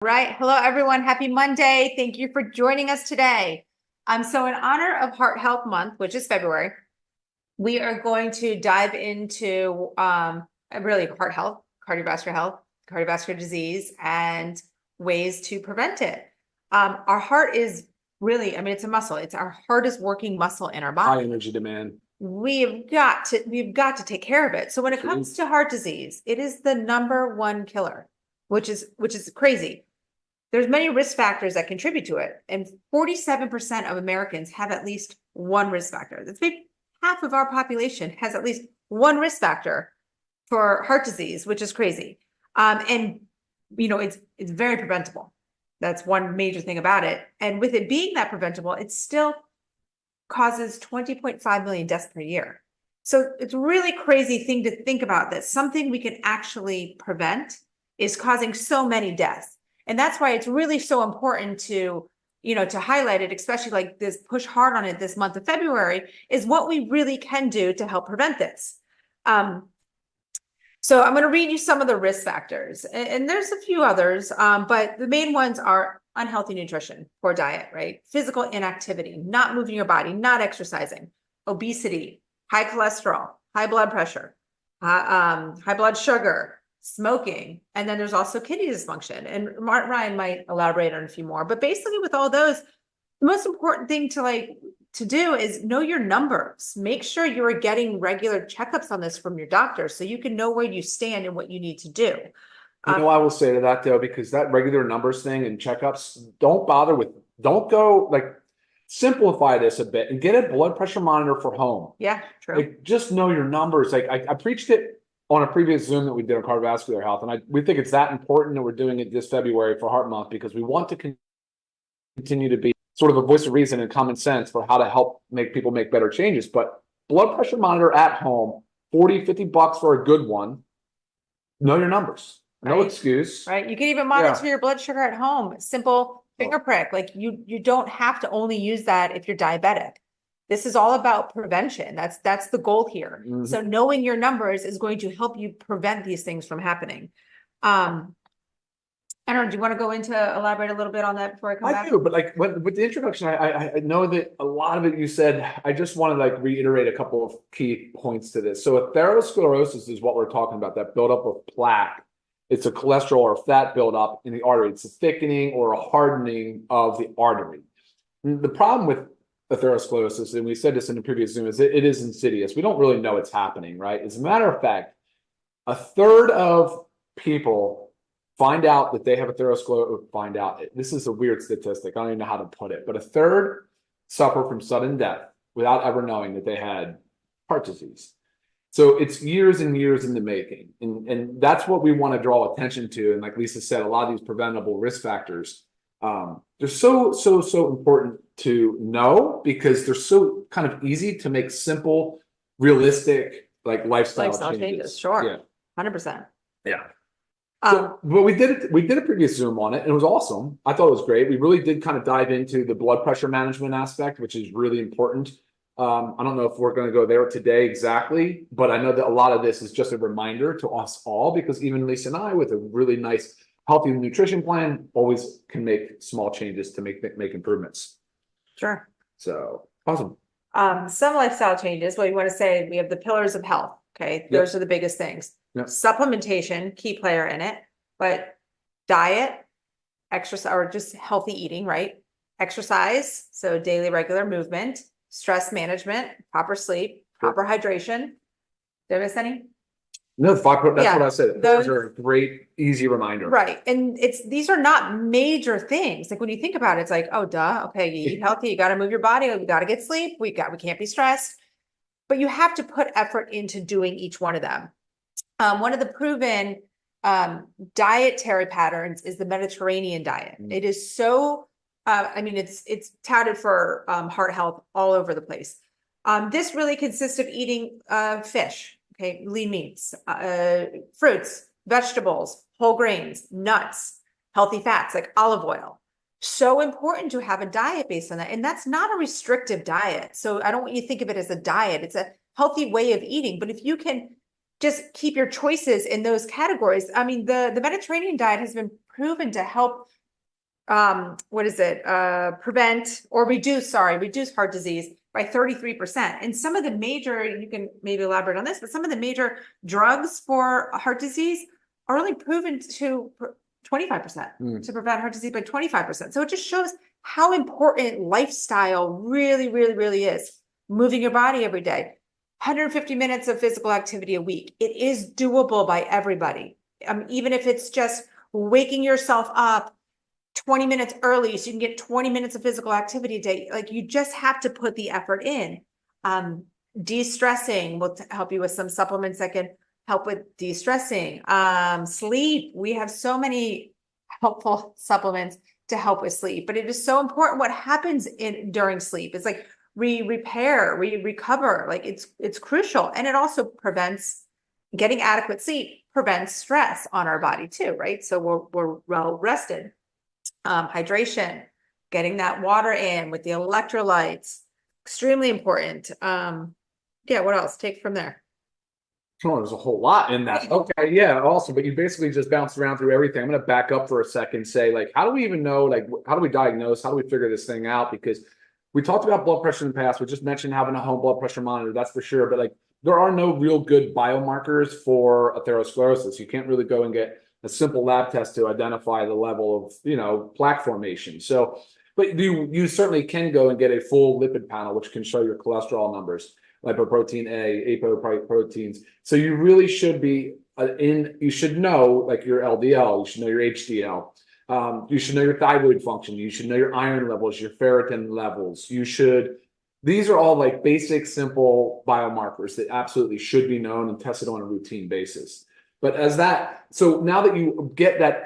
Right. Hello, everyone. Happy Monday. Thank you for joining us today. So in honor of Heart Health Month, which is February, we are going to dive into really heart health, cardiovascular disease, and ways to prevent it. Our heart is really, it's a muscle. It's our hardest working muscle in our body. High energy demand. We've got to take care of it. So when it comes to heart disease, it is the #1 killer, which is crazy. There's many risk factors that contribute to it, and 47% of Americans have at least one risk factor. That's maybe half of our population has at least one risk factor for heart disease, which is crazy. And it's very preventable. That's one major thing about it. And with it being that preventable, it still causes 20.5 million deaths per year. So it's a really crazy thing to think about, that something we can actually prevent is causing so many deaths. And that's why it's really so important to highlight it, especially like this, push hard on it this month of February, is what we really can do to help prevent this. So I'm going to read you some of the risk factors, and there's a few others, but the main ones are unhealthy nutrition, poor diet, right? Physical inactivity, not moving your body, not exercising, obesity, high cholesterol, high blood pressure, high blood sugar, smoking, and then there's also kidney dysfunction. And Ryan might elaborate on a few more, but basically with all those, the most important thing to do is know your numbers. Make sure you are getting regular checkups on this from your doctor so you can know where you stand and what you need to do. I will say to that though, because that regular numbers thing and checkups, don't go simplify this a bit and get a blood pressure monitor for home. Yeah, true. Just know your numbers. I preached it on a previous Zoom that we did on cardiovascular health. And we think it's that important that we're doing it this February for Heart Month, because we want to continue to be sort of a voice of reason and common sense for how to help make people make better changes. But blood pressure monitor at home, $40-$50 for a good one. Know your numbers. No excuse. Right. You can even monitor your blood sugar at home. Simple finger prick. Like you don't have to only use that if you're diabetic. This is all about prevention. That's the goal here. Mm-hmm. So knowing your numbers is going to help you prevent these things from happening. I don't know, do you want to go into elaborate a little bit on that before I come back? I do, but with the introduction, I know that a lot of it you said. I just want to reiterate a couple of key points to this. So atherosclerosis is what we're talking about, that buildup of plaque. It's a cholesterol or fat buildup in the artery. It's a thickening or a hardening of the artery. The problem with atherosclerosis, and we said this in the previous Zoom, is it is insidious. We don't really know it's happening, right? As a matter of fact, a third of people find out that they have atherosclerosis. This is a weird statistic. I don't even know how to put it, but a third suffer from sudden death without ever knowing that they had heart disease. So it's years and years in the making. And that's what we want to draw attention to. And like Lisa said, a lot of these preventable risk factors, they're so important to know, because they're so kind of easy to make simple, realistic, lifestyle changes. Sure. Yeah. 100%. Yeah. But we did a previous Zoom on it, and it was awesome. I thought it was great. We really did kind of dive into the blood pressure management aspect, which is really important. I don't know if we're going to go there today exactly, but I know that a lot of this is just a reminder to us all, because even Lisa and I, with a really nice healthy nutrition plan, always can make small changes to make improvements. Sure. So awesome. Some lifestyle changes. What you want to say, we have the pillars of health. Okay. Those are the biggest things. Yep. Supplementation, key player in it, but diet, exercise, or just healthy eating, right? Exercise. So daily, regular movement, stress management, proper sleep, proper hydration. Did I miss any? No, that's what I said. Those are a great, easy reminder. Right. And these are not major things. Like when you think about it, it's like, oh, duh. Okay. You eat healthy. You got to move your body. We got to get sleep. We can't be stressed, but you have to put effort into doing each one of them. One of the proven dietary patterns is the Mediterranean diet. It is so, it's touted for heart health all over the place. This really consists of eating fish. Okay, lean meats, fruits, vegetables, whole grains, nuts, healthy fats like olive oil. So important to have a diet based on that. And that's not a restrictive diet. So I don't want you to think of it as a diet. It's a healthy way of eating. But if you can just keep your choices in those categories. I mean, the Mediterranean diet has been proven to help prevent or reduce heart disease by 33%. And some of the major, you can maybe elaborate on this, but some of the major drugs for heart disease are only proven to 25% to prevent heart disease by 25%. So it just shows how important lifestyle really, really, really is. Moving your body every day, 150 minutes of physical activity a week. It is doable by everybody. Even if it's just waking yourself up 20 minutes early so you can get 20 minutes of physical activity a day. Like, you just have to put the effort in. De-stressing will help you with some supplements that can help with de-stressing. Sleep, we have so many helpful supplements to help with sleep, but it is so important what happens during sleep. It's like we recover, like it's crucial. And it also prevents getting adequate sleep, prevents stress on our body too, right? So we're well rested. Hydration, getting that water in with the electrolytes, extremely important. Yeah, what else? Take from there. Oh, there's a whole lot in that. Okay, yeah, awesome. But you basically just bounced around through everything. I'm going to back up for a second, say, like, how do we even know, like, how do we diagnose? How do we figure this thing out? Because we talked about blood pressure in the past. We just mentioned having a home blood pressure monitor, that's for sure. But like, there are no real good biomarkers for atherosclerosis. You can't really go and get a simple lab test to identify the level of, plaque formation. So, but you certainly can go and get a full lipid panel, which can show your cholesterol numbers, lipoprotein A, apoproteins. So you really should be you should know like your LDL, you should know your HDL. You should know your thyroid function. You should know your iron levels, your ferritin levels. These are all like basic, simple biomarkers that absolutely should be known and tested on a routine basis. But so now that you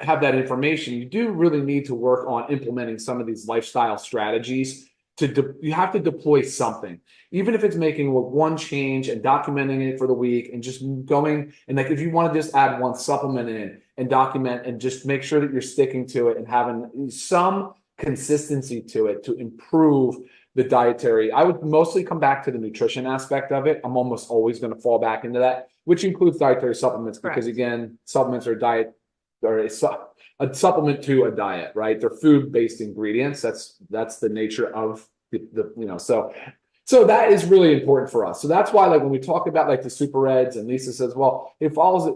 have that information, you do really need to work on implementing some of these lifestyle strategies. You have to deploy something, even if it's making one change and documenting it for the week and just going. And like, if you want to just add one supplement in and document and just make sure that you're sticking to it and having some consistency to it to improve the dietary. I would mostly come back to the nutrition aspect of it. I'm almost always going to fall back into that, which includes dietary supplements, because again, supplements are a supplement to a diet, right? They're food-based ingredients. That's the nature of so that is really important for us. So that's why, like, when we talk about like the super reds, and Lisa says, well, it follows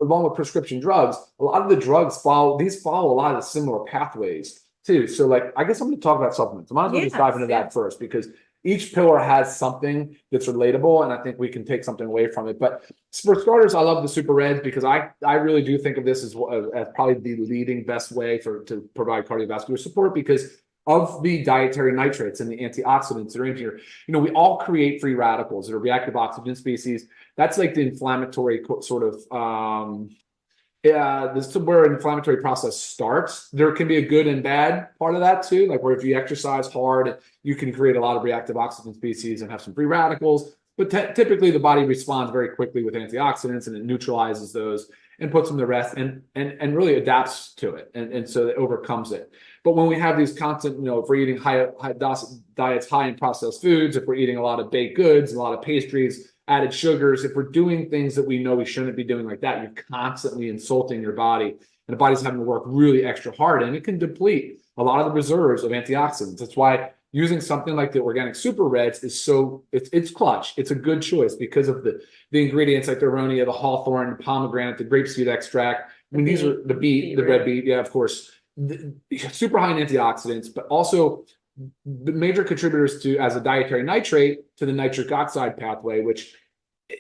along with prescription drugs. A lot of the drugs follow a lot of the similar pathways too. So like, I guess I'm going to talk about supplements. I might as well just dive into that first, because each pillar has something that's relatable, and I think we can take something away from it. But for starters, I love the super reds because I really do think of this as probably the leading best way to provide cardiovascular support, because of the dietary nitrates and the antioxidants that are in here. We all create free radicals that are reactive oxygen species. That's like the inflammatory sort of this is where an inflammatory process starts. There can be a good and bad part of that too, like where if you exercise hard, you can create a lot of reactive oxygen species and have some free radicals. But typically the body responds very quickly with antioxidants, and it neutralizes those and puts them to rest and really adapts to it. And so it overcomes it. But when we have these constant, if we're eating high diets high in processed foods, if we're eating a lot of baked goods, a lot of pastries, added sugars, if we're doing things that we know we shouldn't be doing like that, you're constantly insulting your body, and the body's having to work really extra hard, and it can deplete a lot of the reserves of antioxidants. That's why using something like the organic super reds is it's clutch. It's a good choice because of the ingredients like the aronia, the hawthorn, the pomegranate, the grapeseed extract. These are the red beet, yeah, of course, super high in antioxidants, but also the major contributors as a dietary nitrate to the nitric oxide pathway, which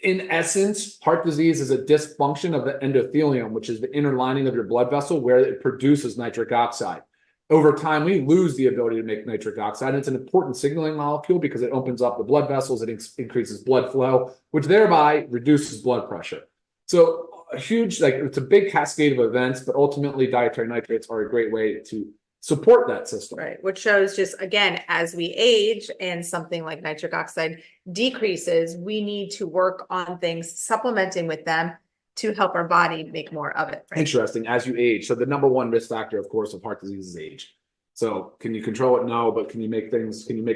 in essence, heart disease is a dysfunction of the endothelium, which is the inner lining of your blood vessel where it produces nitric oxide. Over time, we lose the ability to make nitric oxide. It's an important signaling molecule because it opens up the blood vessels, it increases blood flow, which thereby reduces blood pressure. So it's a big cascade of events, but ultimately dietary nitrates are a great way to support that system. Right. Which shows just, again, as we age and something like nitric oxide decreases, we need to work on things, supplementing with them to help our body make more of it. Right? Interesting. As you age. So the number one risk factor, of course, of heart disease is age. So can you control it? No, but can you make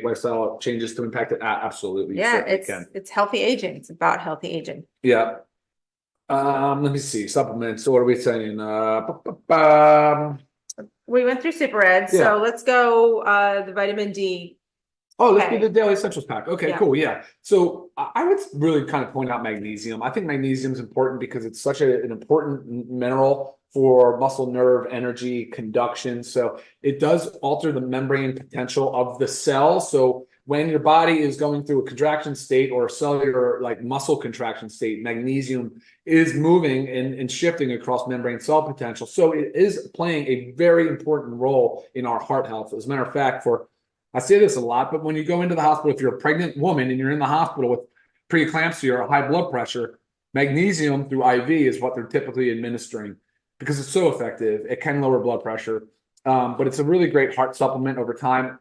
lifestyle changes to impact it? Absolutely. Yeah, it's healthy aging. It's about healthy aging. Yeah. Let me see. Supplements. So what are we saying? We went through Super Ed, Yeah. so let's go the vitamin D. Oh, let's do Okay. the Daily Essentials pack. Okay, Yeah. cool. Yeah. So I would really kind of point out magnesium. I think magnesium is important because it's such an important mineral for muscle, nerve, energy, conduction. So it does alter the membrane potential of the cell. So when your body is going through a contraction state or a cellular like muscle contraction state, magnesium is moving and shifting across membrane cell potential. So it is playing a very important role in our heart health. As a matter of fact, I say this a lot, but when you go into the hospital, if you're a pregnant woman and you're in the hospital with preeclampsia or high blood pressure, magnesium through IV is what they're typically administering because it's so effective. It can lower blood pressure, but it's a really great heart supplement over time,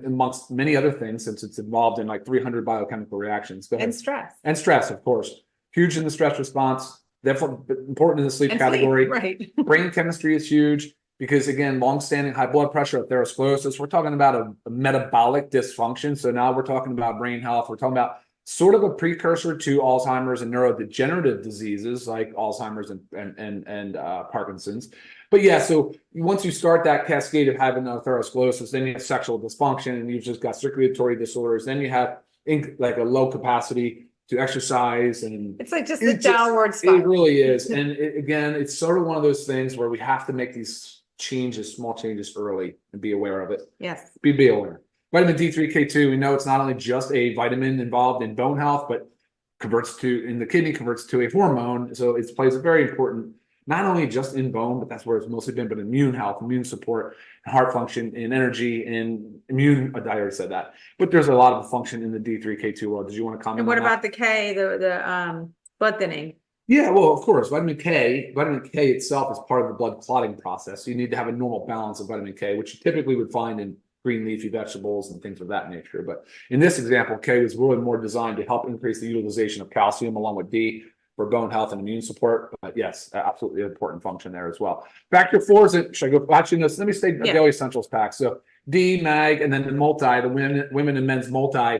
amongst many other things, since it's involved in like 300 biochemical reactions. And stress. And stress, of course. Huge in the stress response, definitely important in the sleep category. Right. Brain chemistry is huge. Because again, long-standing high blood pressure, atherosclerosis, we're talking about a metabolic dysfunction. So now we're talking about brain health. We're talking about sort of a precursor to Alzheimer's and neurodegenerative diseases like Alzheimer's and Parkinson's. But yeah, so once you start that cascade of having atherosclerosis, then you have sexual dysfunction and you've just got circulatory disorders. Then you have like a low capacity to exercise, and it's like just the downward spiral. It really is. And again, it's sort of one of those things where we have to make these changes, small changes early, and be aware of it. Yes. Be aware. Vitamin D3, K2, we know it's not only just a vitamin involved in bone health, but in the kidney, converts to a hormone. So it plays a very important, not only just in bone, but that's where it's mostly been, but immune health, immune support, and heart function, and energy, and immune, I already said that. But there's a lot of function in the D3, K2 world. Did you want to comment on that? And what about the K, the blood thinning? Yeah, well, of course, vitamin K itself is part of the blood clotting process. So you need to have a normal balance of vitamin K, which you typically would find in green leafy vegetables and things of that nature. But in this example, K was really more designed to help increase the utilization of calcium along with D for bone health and immune support. But yes, absolutely important function there as well. Factor 4 should I go? Actually, no, so let me say Daily Essentials pack. So D, mag, and then the multi, the women and men's multi.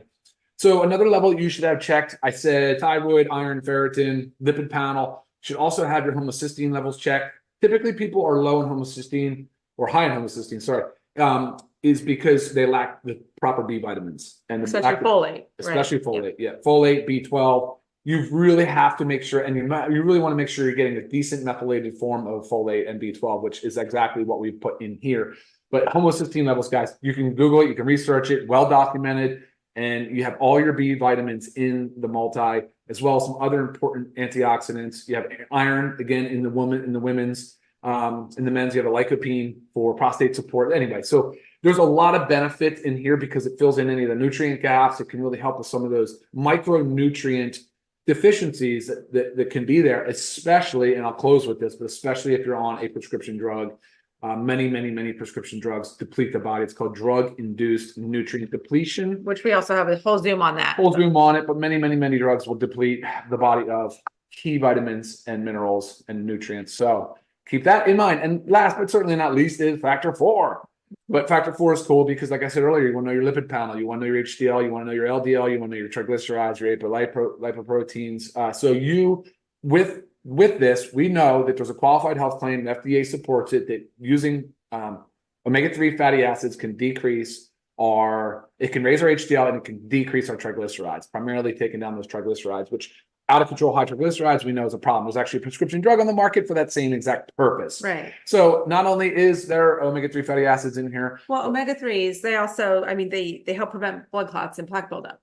So another level you should have checked, I said thyroid, iron, ferritin, lipid panel. Should also have your homocysteine levels checked. Typically, people are low in homocysteine or high in homocysteine, is because they lack the proper B vitamins. And especially folate. Especially folate, yeah. Folate, B12. You really have to make sure, and you really want to make sure you're getting a decent methylated form of folate and B12, which is exactly what we've put in here. But homocysteine levels, guys, you can Google it, you can research it, well documented. And you have all your B vitamins in the multi, as well as some other important antioxidants. You have iron, again, in the women's, in the men's, you have a lycopene for prostate support. Anyway, so there's a lot of benefit in here because it fills in any of the nutrient gaps. It can really help with some of those micronutrient deficiencies that can be there, especially, and I'll close with this, but especially if you're on a prescription drug. Many prescription drugs deplete the body. It's called drug-induced nutrient depletion. Which we also have a whole Zoom on that. Whole Zoom on it, but many drugs will deplete the body of key vitamins and minerals and nutrients. So keep that in mind. And last but certainly not least is factor 4. But factor 4 is cool because, like I said earlier, you want to know your lipid panel, you want to know your HDL, you want to know your LDL, you want to know your triglycerides, your lipoproteins. So you, with this, we know that there's a qualified health claim, and FDA supports it, that using omega-3 fatty acids can raise our HDL and it can decrease our triglycerides, primarily taking down those triglycerides, which out of control high triglycerides we know is a problem. There's actually a prescription drug on the market for that same exact purpose. Right. So not only is there omega-3 fatty acids in here. Well, omega-3s, they also, they help prevent blood clots and plaque buildup.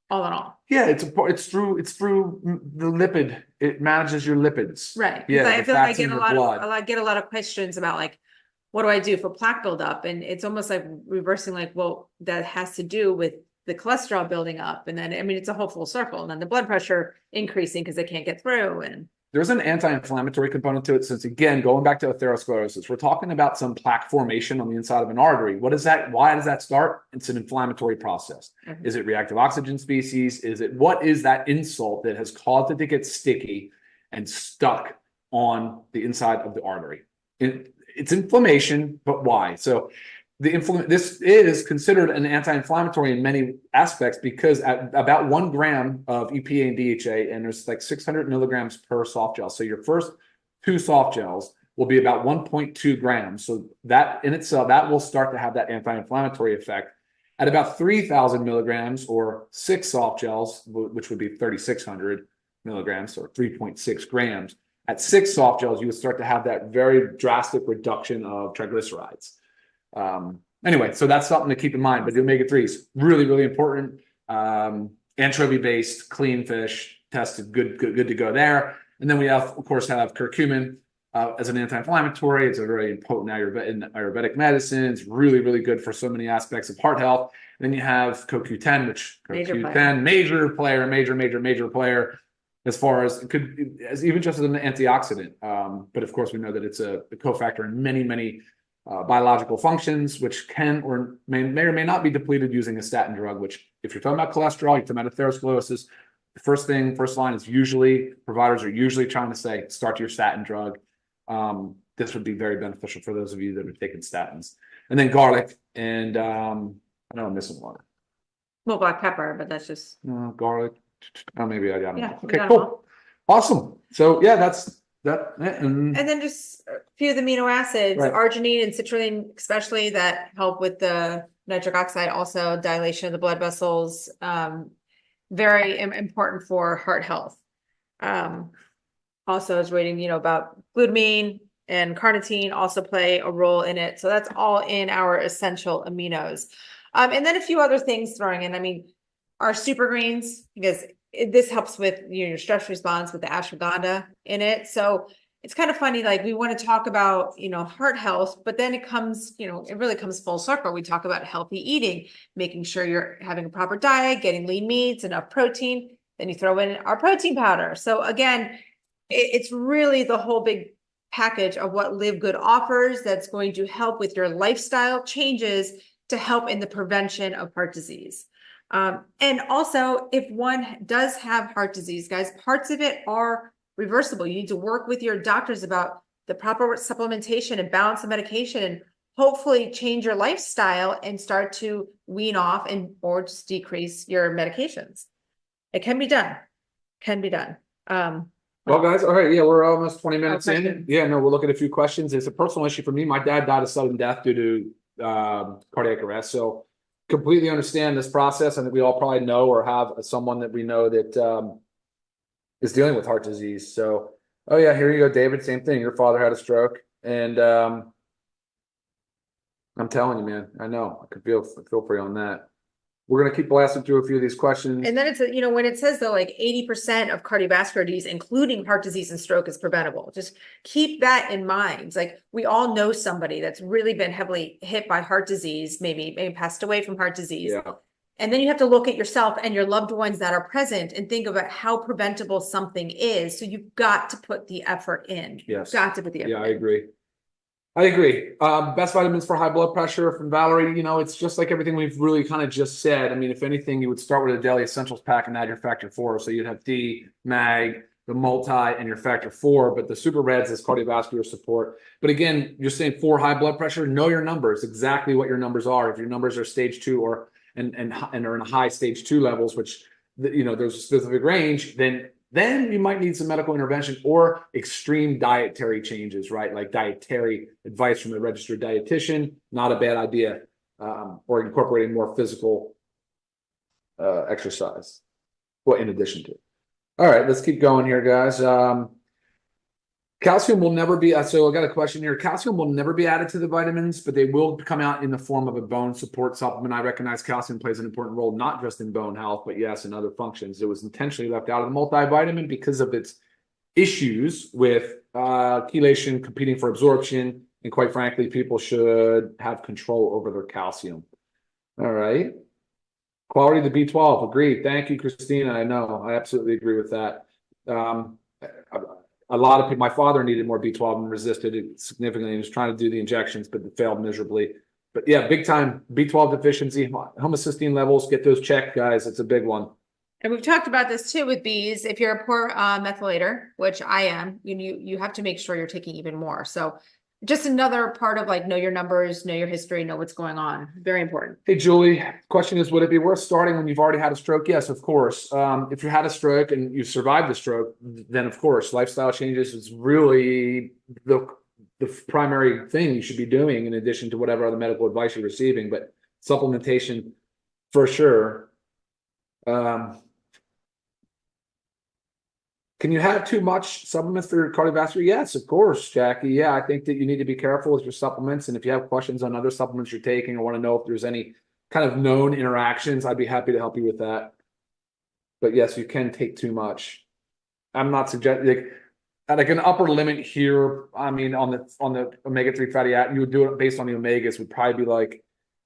All in all. Yeah, it's through the lipid. It manages your lipids. Right. Yeah, I feel like I get a lot of questions about like, what do I do for plaque buildup? And it's almost like reversing, like, well, that has to do with the cholesterol building up. And then, it's a whole full circle. And then the blood pressure increasing because they can't get through. And there's an anti-inflammatory component to it, since again, going back to atherosclerosis, we're talking about some plaque formation on the inside of an artery. What is that? Why does that start? It's an inflammatory process. Mm-hmm. Is it reactive oxygen species? What is that insult that has caused it to get sticky and stuck on the inside of the artery? It's inflammation, but why? So this is considered an anti-inflammatory in many aspects because at about 1 gram of EPA and DHA, and there's like 600 milligrams per soft gel. So your first 2 soft gels will be about 1.2 grams. So that in itself, that will start to have that anti-inflammatory effect. At about 3,000 milligrams or 6 soft gels, which would be 3,600 milligrams or 3.6 grams. At 6 soft gels, you would start to have that very drastic reduction of triglycerides. Anyway, so that's something to keep in mind. But the omega-3s, really, really important. Anchovy-based, clean fish, tested, good to go there. And then we have, of course, curcumin as an anti-inflammatory. It's a very potent Ayurvedic medicine. It's really, really good for so many aspects of heart health. Then you have CoQ10, which CoQ10, major player as far as it could, as even just as an antioxidant. But of course, we know that it's a cofactor in many biological functions, which can or may or may not be depleted using a statin drug, which if you're talking about cholesterol, you're talking about atherosclerosis, the first line is usually, providers are usually trying to say, start your statin drug. This would be very beneficial for those of you that are taking statins. And then garlic and, I know I'm missing one. Well, black pepper, but that's just. Garlic. Oh, maybe I got it. Yeah, Okay, cool. Awesome. So yeah, that's that. And then just a few of the amino acids, Right. arginine and citrulline, especially that help with the nitric oxide, also dilation of the blood vessels. Very important for heart health. Also, I was reading, about glutamine and carnitine also play a role in it. So that's all in our essential aminos. And then a few other things throwing in. I mean, our super greens, because this helps with your stress response with the ashwagandha in it. So it's kind of funny, like we want to talk about, heart health, but then it comes, it really comes full circle. We talk about healthy eating, making sure you're having a proper diet, getting lean meats, enough protein. Then you throw in our protein powder. So again, it's really the whole big package of what LiveGood offers that's going to help with your lifestyle changes to help in the prevention of heart disease. And also, if one does have heart disease, guys, parts of it are reversible. You need to work with your doctors about the proper supplementation and balance of medication, and hopefully change your lifestyle and start to wean off or just decrease your medications. It can be done. Well, guys, all right. Yeah, we're almost 20 minutes in. question. Yeah, no, we'll look at a few questions. It's a personal issue for me. My dad died of sudden death due to cardiac arrest. So completely understand this process. And we all probably know or have someone that we know that is dealing with heart disease. So, oh yeah, here you go, David. Same thing. Your father had a stroke. And I'm telling you, man, I know. I could feel for you on that. We're going to keep blasting through a few of these questions. And then it's, when it says though, like 80% of cardiovascular disease, including heart disease and stroke, is preventable. Just keep that in mind. Like we all know somebody that's really been heavily hit by heart disease, maybe passed away from heart disease. Yeah. And then you have to look at yourself and your loved ones that are present and think about how preventable something is. So you've got to put the effort in. Yes. You've got to put the effort in. Yeah, I agree. Best vitamins for high blood pressure from Valerie. It's just like everything we've really kind of just said. I mean, if anything, you would start with a daily essentials pack and add your factor 4. So you'd have D, mag, the multi, and your factor 4. But the super reds is cardiovascular support. But again, you're saying for high blood pressure, know your numbers, exactly what your numbers are. If your numbers are stage 2 or and are in a high stage 2 levels, which there's a specific range, then you might need some medical intervention or extreme dietary changes, right? Like dietary advice from a registered dietitian, not a bad idea, or incorporating more physical exercise. Well, in addition to. All right, let's keep going here, guys. Calcium will never be, so I got a question here. Calcium will never be added to the vitamins, but they will come out in the form of a bone support supplement. I recognize calcium plays an important role, not just in bone health, but yes, in other functions. It was intentionally left out of the multivitamin because of its issues with chelation competing for absorption. And quite frankly, people should have control over their calcium. All right. Quality of the B12, agreed. Thank you, Christina. I know, I absolutely agree with that. A lot of people, my father needed more B12 and resisted it significantly. He was trying to do the injections, but it failed miserably. But yeah, big time B12 deficiency, homocysteine levels, get those checked, guys. It's a big one. And we've talked about this too with bees. If you're a poor methylator, which I am, you have to make sure you're taking even more. So just another part of like, know your numbers, know your history, know what's going on. Very important. Hey, Julie, question is, would it be worth starting when you've already had a stroke? Yes, of course. If you had a stroke and you survived the stroke, then of course, lifestyle changes is really the primary thing you should be doing in addition to whatever other medical advice you're receiving, but supplementation for sure. Can you have too much supplements for your cardiovascular? Yes, of course, Jackie. Yeah, I think that you need to be careful with your supplements. And if you have questions on other supplements you're taking or want to know if there's any kind of known interactions, I'd be happy to help you with that. But yes, you can take too much. I'm not suggesting like an upper limit here. I mean, on the omega-3 fatty acid, you would do it based on the omegas, would probably be like,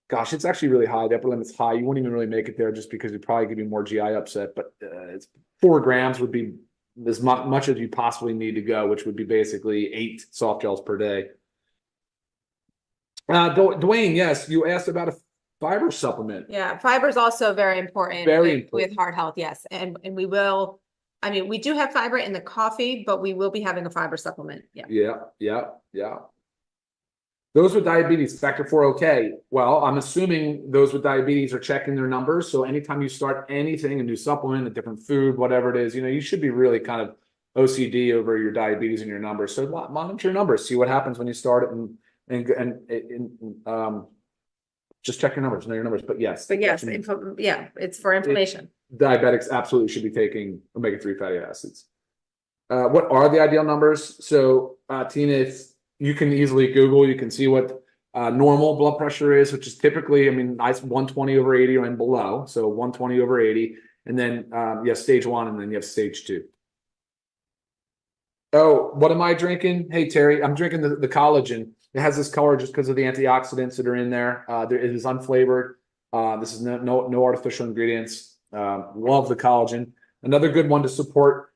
gosh, it's actually really high. The upper limit's high. You wouldn't even really make it there just because it'd probably give you more GI upset. But it's 4 grams would be as much as you possibly need to go, which would be basically 8 soft gels per day. Dwayne, yes, you asked about a fiber supplement. Yeah, fiber is also very important. Very with important. heart health. Yes, and we will. I mean, we do have fiber in the coffee, but we will be having a fiber supplement. Yeah. Yeah. Those with diabetes, factor 4, okay. Well, I'm assuming those with diabetes are checking their numbers. So anytime you start anything, a new supplement, a different food, whatever it is, you should be really kind of OCD over your diabetes and your numbers. So monitor your numbers, see what happens when you start it, and just check your numbers, know your numbers. But yes, it's for information. Diabetics absolutely should be taking omega-3 fatty acids. What are the ideal numbers? So, Tina, if you can easily Google, you can see what normal blood pressure is, which is typically, I mean, nice 120 over 80 and below. So 120 over 80. And then you have stage 1 and then you have stage 2. Oh, what am I drinking? Hey, Terry, I'm drinking the collagen. It has this color just because of the antioxidants that are in there. It is unflavored. This is no artificial ingredients. Love the collagen. Another good one to support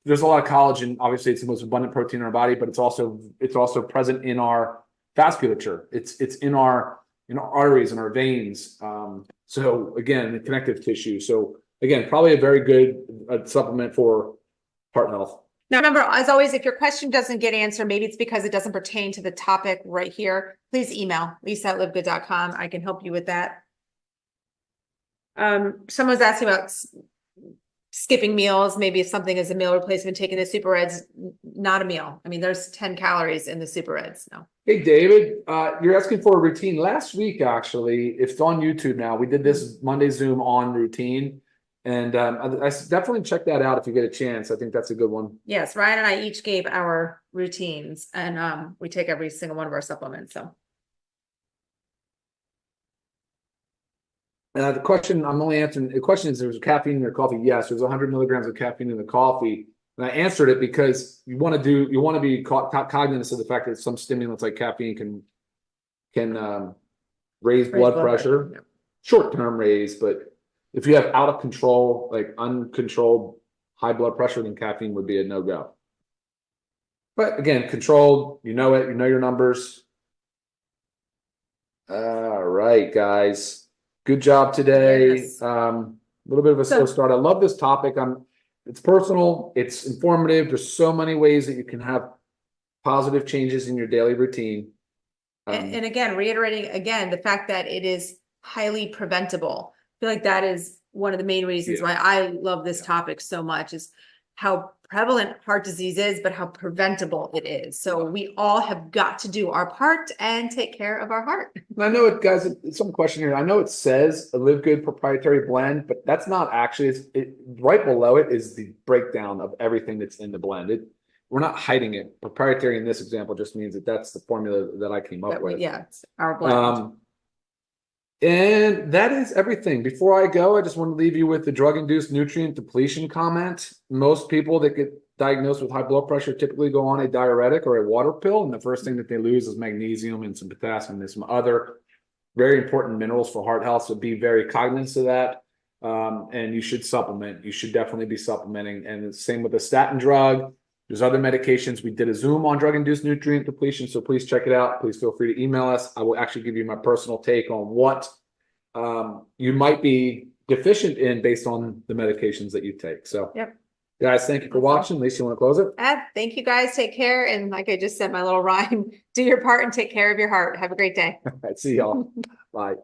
there's a lot of collagen. Obviously, it's the most abundant protein in our body, but it's also present in our vasculature. It's in our arteries and our veins. So again, the connective tissue. So again, probably a very good supplement for heart health. Now, remember, as always, if your question doesn't get answered, maybe it's because it doesn't pertain to the topic right here. Please email lisa@livegood.com. I can help you with that. Someone's asking about skipping meals. Maybe if something is a meal replacement, taking the super reds, not a meal. I mean, there's 10 calories in the super reds. No. Hey, David, you're asking for a routine. Last week, actually, it's on YouTube now. We did this Monday Zoom on routine. And I definitely check that out if you get a chance. I think that's a good one. Yes, Ryan and I each gave our routines, and we take every single one of our supplements. So the question I'm only answering, the question is, there's caffeine in your coffee? Yes, there's 100 milligrams of caffeine in the coffee. And I answered it because you want to be cognizant of the fact that some stimulants like caffeine can raise blood pressure. Yeah. Short-term raise, but if you have out of control, like uncontrolled high blood pressure, then caffeine would be a no-go. But again, controlled, you know your numbers. All right, guys. Good job today. Yes. A little bit of a slow start. I love this topic. It's personal, it's informative. There's so many ways that you can have positive changes in your daily routine. And again, reiterating again, the fact that it is highly preventable. I feel like that is one of the main reasons why I love this topic so much, is how prevalent heart disease is, but how preventable it is. So we all have got to do our part and take care of our heart. I know it, guys, it's some question here. I know it says a LiveGood proprietary blend, but that's not actually, right below it is the breakdown of everything that's in the blend. We're not hiding it. Proprietary in this example just means that that's the formula that I came up with. Yeah, it's our blend. And that is everything. Before I go, I just want to leave you with the drug-induced nutrient depletion comment. Most people that get diagnosed with high blood pressure typically go on a diuretic or a water pill, and the first thing that they lose is magnesium and some potassium and some other very important minerals for heart health. So be very cognizant of that. And you should supplement. You should definitely be supplementing. And the same with the statin drug. There's other medications. We did a Zoom on drug-induced nutrient depletion, so please check it out. Please feel free to email us. I will actually give you my personal take on what you might be deficient in based on the medications that you take. So Guys, thank you for watching. Lisa, you want to close it? Thank you guys. Take care. And like I just said, my little rhyme, do your part and take care of your heart. Have a great day. All right, see y'all. Bye.